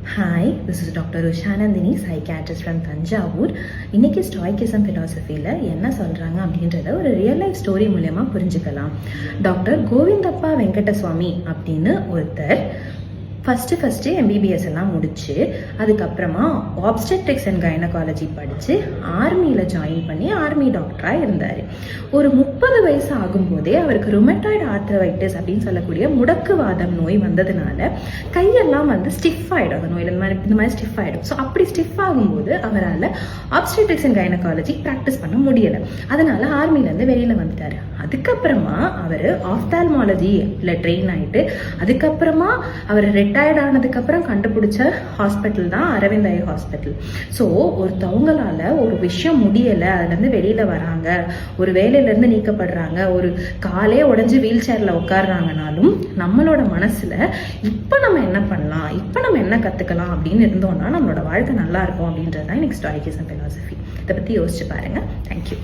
Hi, this is Dr. Usha Nandini, psychiatrist from Tanjavur. இன்னைக்கு ஸ்டாய்கிசம் ஃபிலாசபியில் என்ன சொல்கிறாங்க அப்படின்றத ஒரு ரியல் லைஃப் ஸ்டோரி மூலயமா புரிஞ்சுக்கலாம். டாக்டர் கோவிந்தப்பா வெங்கடசுவாமி அப்படின்னு ஒருத்தர் ஃபஸ்ட்டு எம்பிபிஎஸ் எல்லாம் முடிச்சு அதுக்கப்புறமா ஆப்ஸ்டெட்ரிக்ஸ் அண்ட் கைனகாலஜி படித்து ஆர்மியில் ஜாயின் பண்ணி ஆர்மி டாக்டராக இருந்தார். ஒரு 30 வயசு ஆகும்போதே அவருக்கு ருமட்டாய்டு ஆர்த்ரைட்டிஸ் அப்படின்னு சொல்லக்கூடிய முடக்குவாதம் நோய் வந்ததுனால கையெல்லாம் ஸ்டிஃப் ஆகிடும். அந்த நோயில் இந்த மாதிரி ஸ்டிஃப் ஆகிடும். ஸோ அப்படி ஸ்டிஃப் ஆகும்போது அவரால் ஆப்ஸ்டெட்ரிக்ஸ் அண்ட் கைனகாலஜி ப்ராக்டிஸ் பண்ண முடியலை. அதனால ஆர்மிலேருந்து வெளியில் வந்துட்டார். அதுக்கப்புறமா அவர் ஆஃப்தால்மாலஜியில் ட்ரெயின் ஆகிட்டு அதுக்கப்புறமா அவர் ரிட்டையர்ட் ஆனதுக்கப்புறம் கண்டுபிடிச்ச ஹாஸ்பிட்டல் தான் அரவிந்த் ஐ ஹாஸ்பிட்டல். ஸோ ஒருத்தவங்களால ஒரு விஷயம் முடியலை, அதுலேருந்து வெளியில் வராங்க, ஒரு வேலையிலேருந்து நீக்கப்படுறாங்க, ஒரு காலே உடஞ்சி வீல் சேரில் உட்காடுறாங்கனாலும் நம்மளோட மனசில் இப்போ நம்ம என்ன பண்ணலாம், இப்போ நம்ம என்ன கற்றுக்கலாம் அப்படின்னு இருந்தோம்னா நம்மளோட வாழ்க்கை நல்லா இருக்கும் அப்படின்றது தான் எனக்கு ஸ்டாய்கிசம் ஃபிலாசபி. இதை பற்றி யோசிச்சு பாருங்கள். தேங்க்யூ.